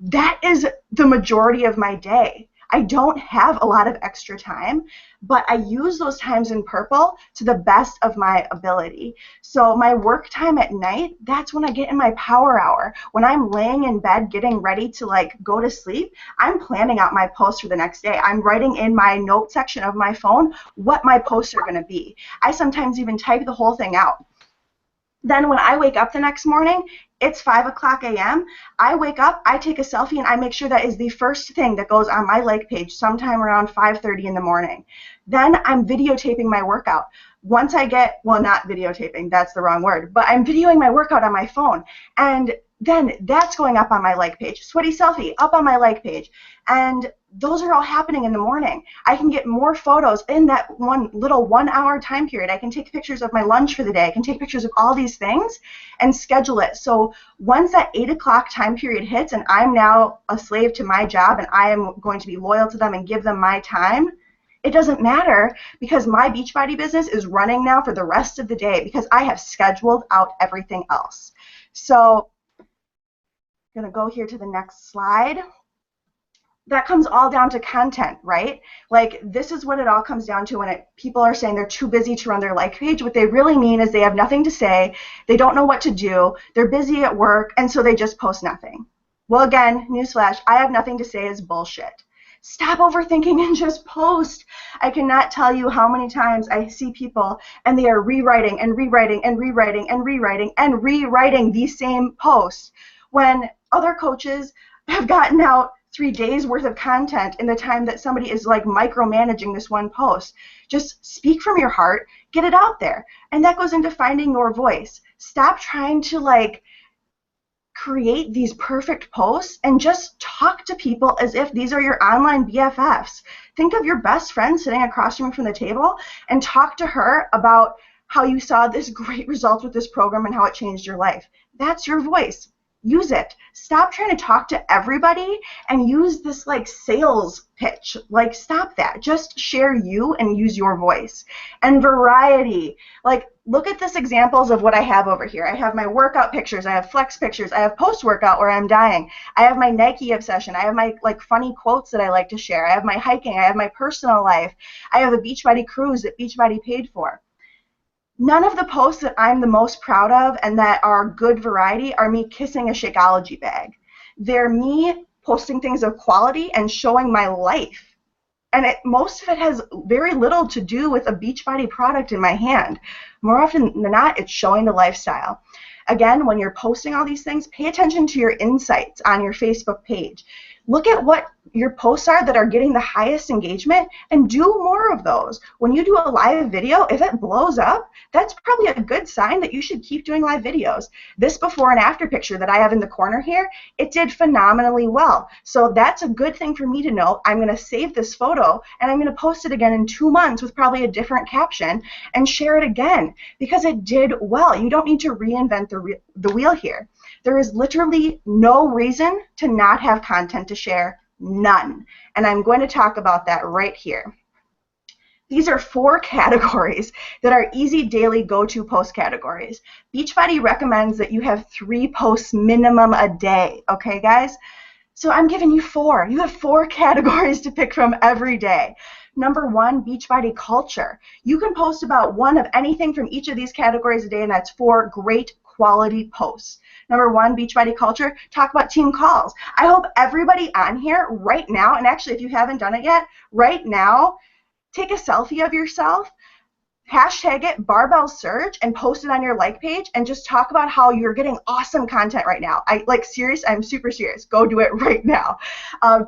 that is the majority of my day. I don't have a lot of extra time, but I use those times in purple to the best of my ability. So my work time at night, that's when I get in my power hour. When I'm laying in bed getting ready to like go to sleep, I'm planning out my posts for the next day. I'm writing in my note section of my phone what my posts are going to be. I sometimes even type the whole thing out. Then when I wake up the next morning, it's 5 o'clock a.m. I wake up, I take a selfie, and I make sure that is the first thing that goes on my like page sometime around 5:30 in the morning. Then I'm videotaping my workout. Once I get, well, not videotaping, that's the wrong word, but I'm videoing my workout on my phone. And then that's going up on my like page. Sweaty selfie, up on my like page. And those are all happening in the morning. I can get more photos in that one little 1 hour time period. I can take pictures of my lunch for the day. I can take pictures of all these things and schedule it. So once that 8 o'clock time period hits and I'm now a slave to my job and I am going to be loyal to them and give them my time, it doesn't matter because my Beachbody business is running now for the rest of the day because I have scheduled out everything else. So I'm going to go here to the next slide. That comes all down to content, right? Like this is what it all comes down to when people are saying they're too busy to run their like page. What they really mean is they have nothing to say, they don't know what to do, they're busy at work, and so they just post nothing. Well, again, newsflash, I have nothing to say is bullshit. Stop overthinking and just post. I cannot tell you how many times I see people and they are rewriting and rewriting and rewriting and rewriting and rewriting these same posts when other coaches have gotten out 3 days worth of content in the time that somebody is like micromanaging this one post. Just speak from your heart, get it out there. And that goes into finding your voice. Stop trying to like create these perfect posts and just talk to people as if these are your online BFFs. Think of your best friend sitting across from you from the table and talk to her about how you saw this great result with this program and how it changed your life. That's your voice. Use it. Stop trying to talk to everybody and use this like sales pitch. Like stop that. Just share you and use your voice. And variety. Like look at this examples of what I have over here. I have my workout pictures. I have flex pictures. I have post-workout where I'm dying. I have my Nike obsession. I have my like funny quotes that I like to share. I have my hiking. I have my personal life. I have a Beachbody cruise that Beachbody paid for. None of the posts that I'm the most proud of and that are good variety are me kissing a Shakeology bag. They're me posting things of quality and showing my life. And most of it has very little to do with a Beachbody product in my hand. More often than not, it's showing the lifestyle. Again, when you're posting all these things, pay attention to your insights on your Facebook page. Look at what your posts are that are getting the highest engagement and do more of those. When you do a live video, if it blows up, that's probably a good sign that you should keep doing live videos. This before and after picture that I have in the corner here, it did phenomenally well. So that's a good thing for me to know. I'm going to save this photo and I'm going to post it again in 2 months with probably a different caption and share it again because it did well. You don't need to reinvent the wheel here. There is literally no reason to not have content to share. None. And I'm going to talk about that right here. These are 4 categories that are easy daily go-to post categories. Beachbody recommends that you have 3 posts minimum a day. Okay, guys? So I'm giving you 4. You have 4 categories to pick from every day. Number 1, Beachbody culture. You can post about one of anything from each of these categories a day, and that's 4 great quality posts. Number 1, Beachbody culture, talk about team calls. I hope everybody on here right now, and actually if you haven't done it yet, right now, take a selfie of yourself, hashtag it barbell surge and post it on your like page and just talk about how you're getting awesome content right now. I'm super serious. Go do it right now.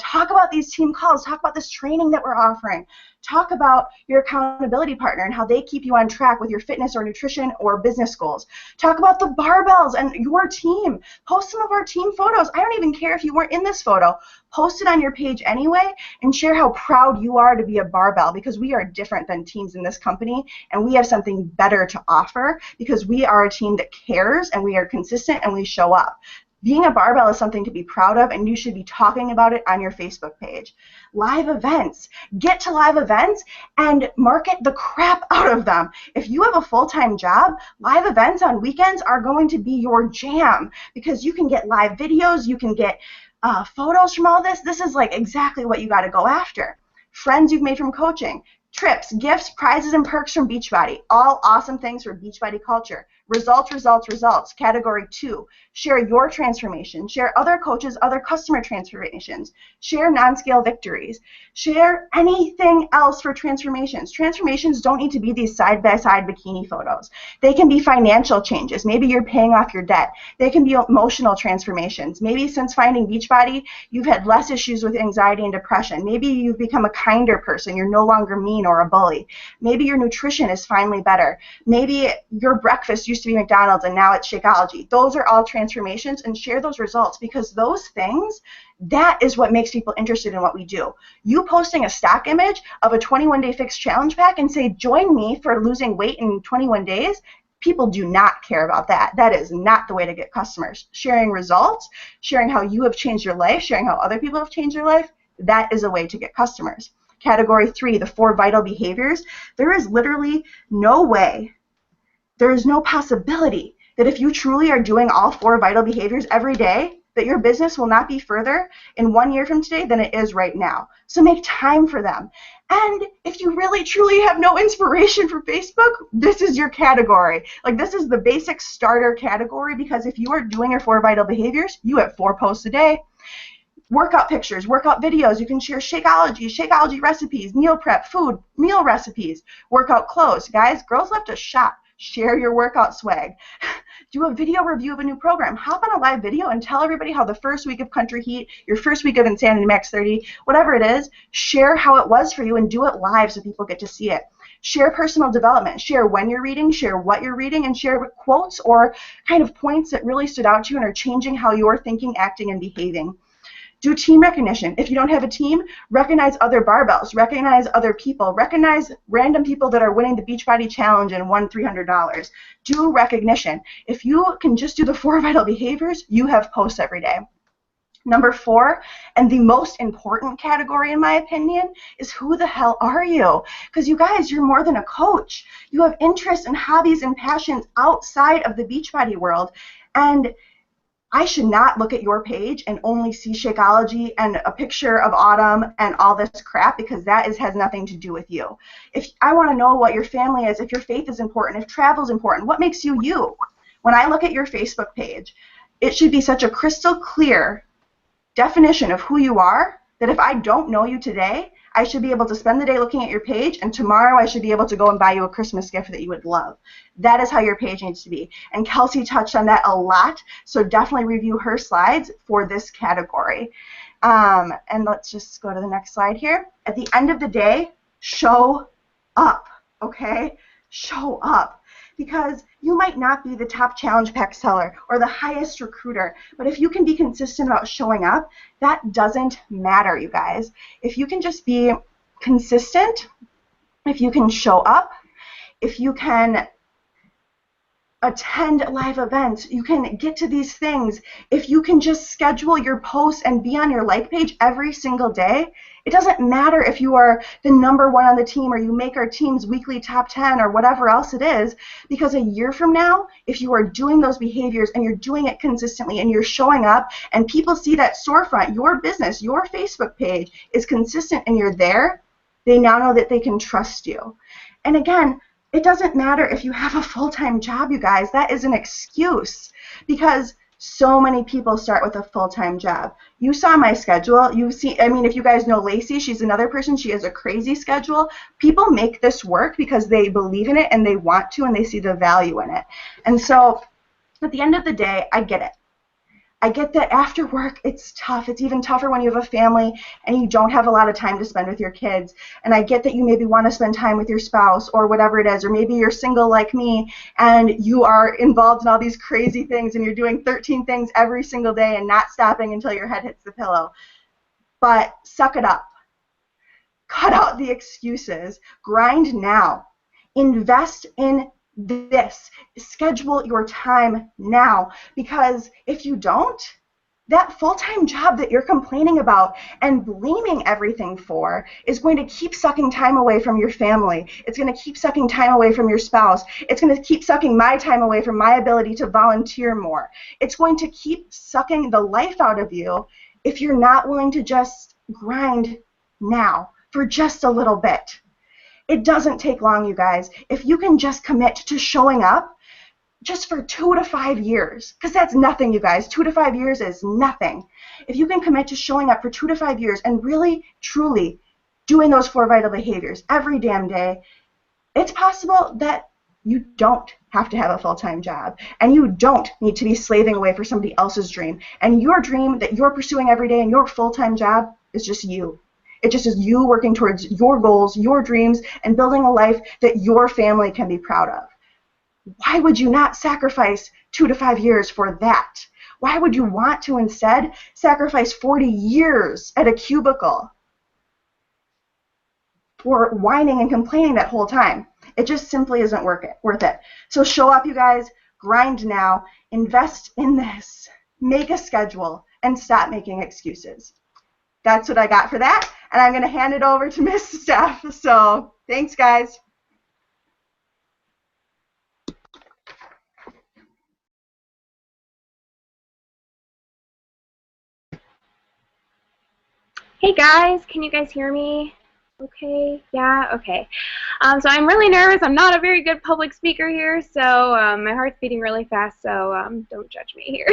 Talk about these team calls. Talk about this training that we're offering. Talk about your accountability partner and how they keep you on track with your fitness or nutrition or business goals. Talk about the barbells and your team. Post some of our team photos. I don't even care if you weren't in this photo. post it on your page anyway and share how proud you are to be a barbell, because we are different than teams in this company and we have something better to offer because we are a team that cares and we are consistent and we show up. Being a barbell is something to be proud of, and you should be talking about it on your Facebook page. Live events. Get to live events and market the crap out of them. If you have a full-time job, live events on weekends are going to be your jam because you can get live videos, you can get photos from all this. This is like exactly what you got to go after. Friends you've made from coaching. Trips, gifts, prizes, and perks from Beachbody. All awesome things for Beachbody culture. Results, results, results. Category 2. Share your transformation. Share other coaches, other customer transformations. Share non-scale victories. Share anything else for transformations. Transformations don't need to be these side-by-side bikini photos. They can be financial changes. Maybe you're paying off your debt. They can be emotional transformations. Maybe since finding Beachbody, you've had less issues with anxiety and depression. Maybe you've become a kinder person. You're no longer mean or a bully. Maybe your nutrition is finally better. Maybe your breakfast used to be McDonald's and now it's Shakeology. Those are all transformations, and share those results because those things, that is what makes people interested in what we do. You posting a stock image of a 21-day fixed challenge pack and say, join me for losing weight in 21 days, people do not care about that. That is not the way to get customers. Sharing results, sharing how you have changed your life, sharing how other people have changed your life, that is a way to get customers. Category 3, the 4 vital behaviors. There is literally no way, there is no possibility that if you truly are doing all 4 vital behaviors every day, that your business will not be further in 1 year from today than it is right now. So make time for them. And if you really truly have no inspiration for Facebook, this is your category. Like, this is the basic starter category, because if you are doing your 4 vital behaviors, you have 4 posts a day. Workout pictures, workout videos. You can share Shakeology recipes, meal prep, food, meal recipes, workout clothes. Guys, girls love to shop. Share your workout swag. Do a video review of a new program. Hop on a live video and tell everybody how the first week of Country Heat, your first week of Insanity Max 30, whatever it is, share how it was for you and do it live so people get to see it. Share personal development. Share when you're reading, share what you're reading, and share quotes or kind of points that really stood out to you and are changing how you're thinking, acting, and behaving. Do team recognition. If you don't have a team, recognize other barbells, recognize other people, recognize random people that are winning the Beachbody Challenge and won $300. Do recognition. If you can just do the 4 vital behaviors, you have posts every day. Number 4, and the most important category in my opinion, is who the hell are you? Because you guys, you're more than a coach. You have interests and hobbies and passions outside of the Beachbody world. And I should not look at your page and only see Shakeology and a picture of Autumn and all this crap, because that has nothing to do with you. If I want to know what your family is, if your faith is important, if travel is important, what makes you you? When I look at your Facebook page, it should be such a crystal clear definition of who you are that if I don't know you today, I should be able to spend the day looking at your page, and tomorrow I should be able to go and buy you a Christmas gift that you would love. That is how your page needs to be. And Kelsey touched on that a lot, so definitely review her slides for this category. And let's just go to the next slide here. At the end of the day, show up, okay? Show up. Because you might not be the top challenge pack seller or the highest recruiter, but if you can be consistent about showing up, that doesn't matter, you guys. If you can just be consistent, if you can show up, if you can attend live events, you can get to these things, if you can just schedule your posts and be on your like page every single day, it doesn't matter if you are the #1 on the team or you make our team's weekly top 10 or whatever else it is, because a year from now, if you are doing those behaviors and you're doing it consistently and you're showing up and people see that storefront, your business, your Facebook page is consistent and you're there, they now know that they can trust you. And again, it doesn't matter if you have a full-time job, you guys. That is an excuse, because so many people start with a full-time job. You saw my schedule. You see, I mean, if you guys know Lacey, she's another person. She has a crazy schedule. People make this work because they believe in it and they want to and they see the value in it. And so at the end of the day, I get it. I get that after work it's tough. It's even tougher when you have a family and you don't have a lot of time to spend with your kids. And I get that you maybe want to spend time with your spouse or whatever it is, or maybe you're single like me and you are involved in all these crazy things and you're doing 13 things every single day and not stopping until your head hits the pillow. but suck it up. Cut out the excuses. Grind now. Invest in this. Schedule your time now, because if you don't, that full-time job that you're complaining about and blaming everything for is going to keep sucking time away from your family. It's going to keep sucking time away from your spouse. It's going to keep sucking my time away from my ability to volunteer more. It's going to keep sucking the life out of you if you're not willing to just grind now for just a little bit. It doesn't take long, you guys. If you can just commit to showing up just for 2 to 5 years, because that's nothing, you guys. 2 to 5 years is nothing. If you can commit to showing up for 2 to 5 years and really, truly doing those 4 vital behaviors every damn day, it's possible that you don't have to have a full-time job, and you don't need to be slaving away for somebody else's dream. And your dream that you're pursuing every day and your full-time job is just you. It just is you working towards your goals, your dreams, and building a life that your family can be proud of. Why would you not sacrifice 2 to 5 years for that? Why would you want to instead sacrifice 40 years at a cubicle for whining and complaining that whole time? It just simply isn't worth it. So show up, you guys. Grind now. Invest in this. Make a schedule and stop making excuses. That's what I got for that, and I'm going to hand it over to Miss Steph. So thanks, guys. Hey guys, can you guys hear me? Okay, yeah, okay. So I'm really nervous. I'm not a very good public speaker here, so my heart's beating really fast, so don't judge me here.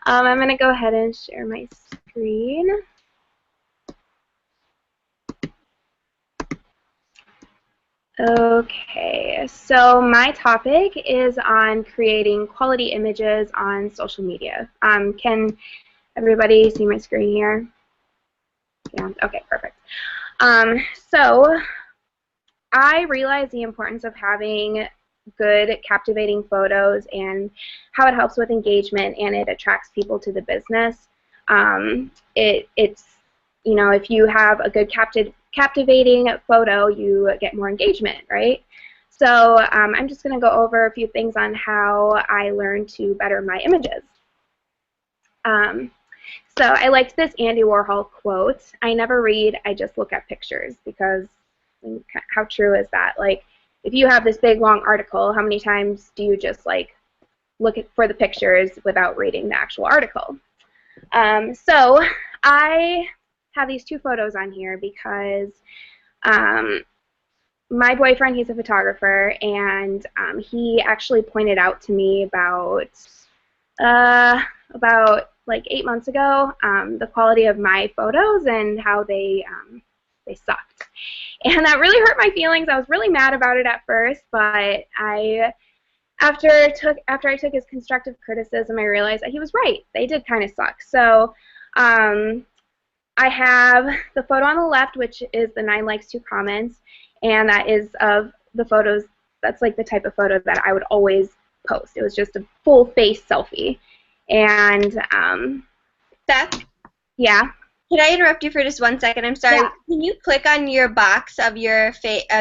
I'm going to go ahead and share my screen. Okay, so my topic is on creating quality images on social media. Can everybody see my screen here? Yeah, okay, perfect. So I realize the importance of having good, captivating photos and how it helps with engagement and it attracts people to the business. It's, you know, if you have a good captivating photo, you get more engagement, right? So I'm just going to go over a few things on how I learned to better my images. So I liked this Andy Warhol quote, "I never read, I just look at pictures," because how true is that? Like, if you have this big, long article, how many times do you just, like, look for the pictures without reading the actual article? So I have these 2 photos on here because my boyfriend, he's a photographer, and he actually pointed out to me about like 8 months ago the quality of my photos and how they sucked. And that really hurt my feelings. I was really mad about it at first, but after I took his constructive criticism, I realized that he was right. They did kind of suck. So I have the photo on the left, which is the 9 likes, 2 comments, and that is of the photos. That's like the type of photo that I would always post. It was just a full face selfie. And Beth? Yeah. Can I interrupt you for just 1 second? I'm sorry. Yeah. Can you click on your box of your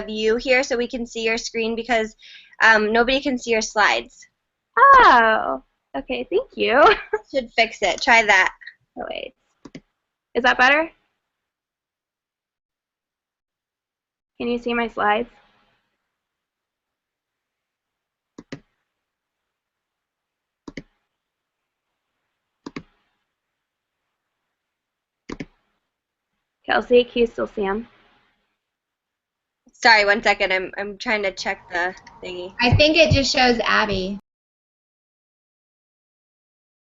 you here so we can see your screen, because nobody can see your slides. Oh, okay, thank you. Should fix it. Try that. Oh, wait. Is that better? Can you see my slides? Kelsey, can you still see them? Sorry, 1 second. I'm trying to check the thingy. I think it just shows Abby.